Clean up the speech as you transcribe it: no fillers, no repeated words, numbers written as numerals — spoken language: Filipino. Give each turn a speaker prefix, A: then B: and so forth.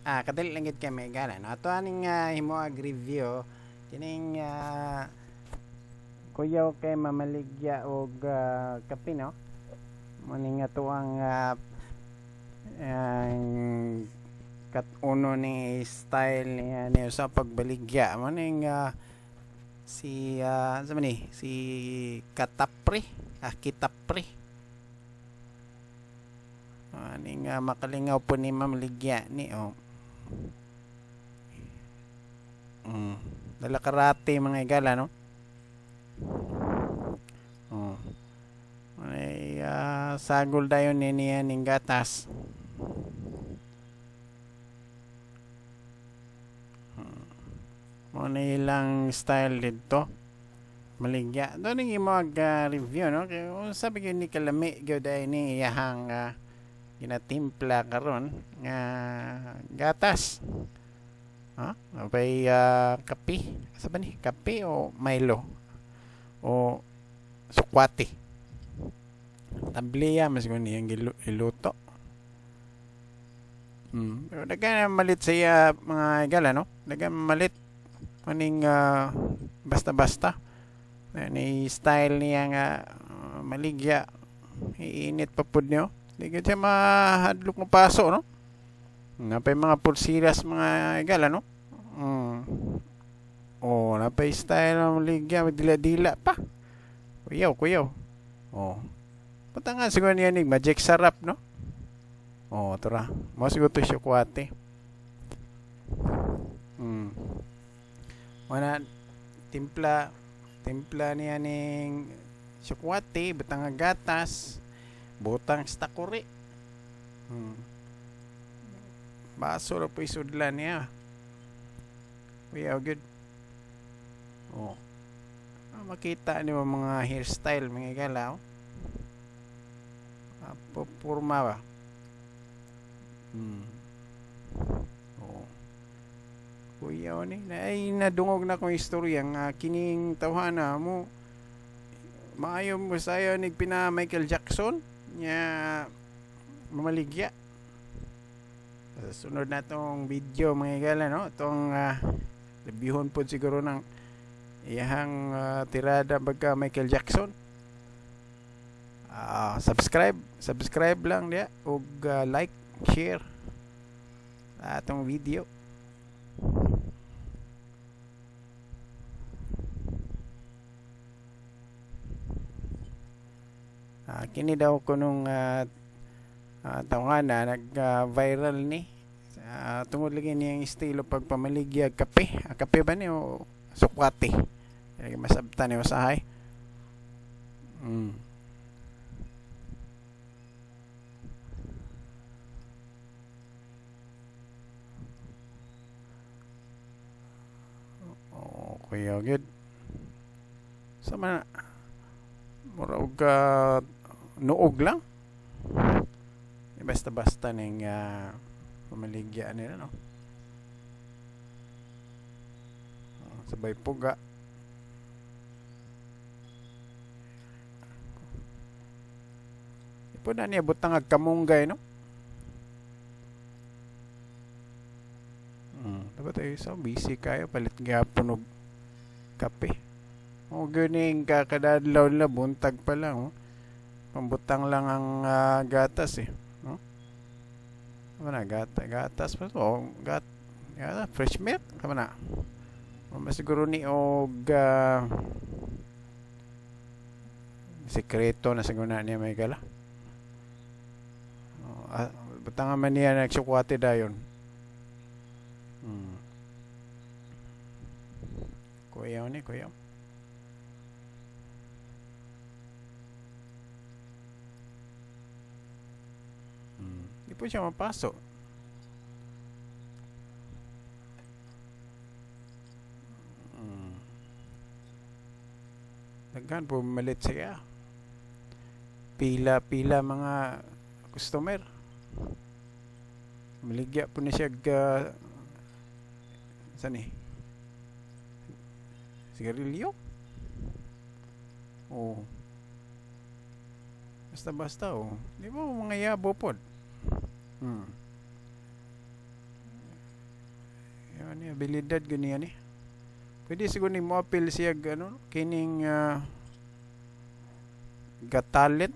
A: kadali lang gid kay may gana no. Ato aning himuag review kining kuyaw kay mamaligya og kape no. Muning ato ang kat uno ni style ni sa pagbaligya muning sa man ni si Katapri Kitapri aning makalingaw po ni mamaligya ni dala karate mga igala no. Ay sagol dayon niya ning gatas. Muna ilang style dito maligya doon yung mag review no kaya sabi ko ni kalami gyud ay ni iyahang ginatimpla karon nga gatas abay kape sabi ni kape o Milo o sukwati tabliya mas ko niyang iluto pero dagan malit siya mga igala no dagan malit maning basta-basta ni style niya nga maligya iinit pa pud niyo di ka siya mahadlok ng paso no napay mga pulsiras mga igala no napay style ng maligya dila-dila pa kuyaw patangan siguro niya ning magic sarap no tura mo siguro to syukwate wana timpla niya ning syukwate butang gatas butang stakuri baso ra po isudlan niya kuyaw good makita niyo mga hairstyle mga igala purma ba kuyaw ni ay nadungog na kong istorya nga kining tawhana mo maayo mo sayo nig pina Michael Jackson nya mamaligya sunod na tong video mga igala no itong lebihon po siguro ng iyahang tirada bagka Michael Jackson subscribe lang dia ug like share atong video kini daw ko nung tawagan na nag-viral ni tungod lagi niyang estilo pagpamaligya kape kape ba ni o sukwate masabtan ni usahay kuya good sama murag nuog lang basta-basta ning pamaligya nila no sabay puga ipo na niya butang agkamunggay no dapat ay so busy kayo palit gapon og kape ganing kakadadlaw nila buntag pa lang pambutang lang ang gatas no mana gatas pa fresh milk kamana masiguro ni og sekreto na siguro na niya may gala butang man niya nagsukwate dayon kuyaw ni kuyaw di po siya mapasok daghan po malit siya pila mga customer maligya po na siya saan sigarilyo basta di mo mga yabo pod Ano ni abilidad gani ani. Pwede siguro ni mo appeal siya ano kining Got Talent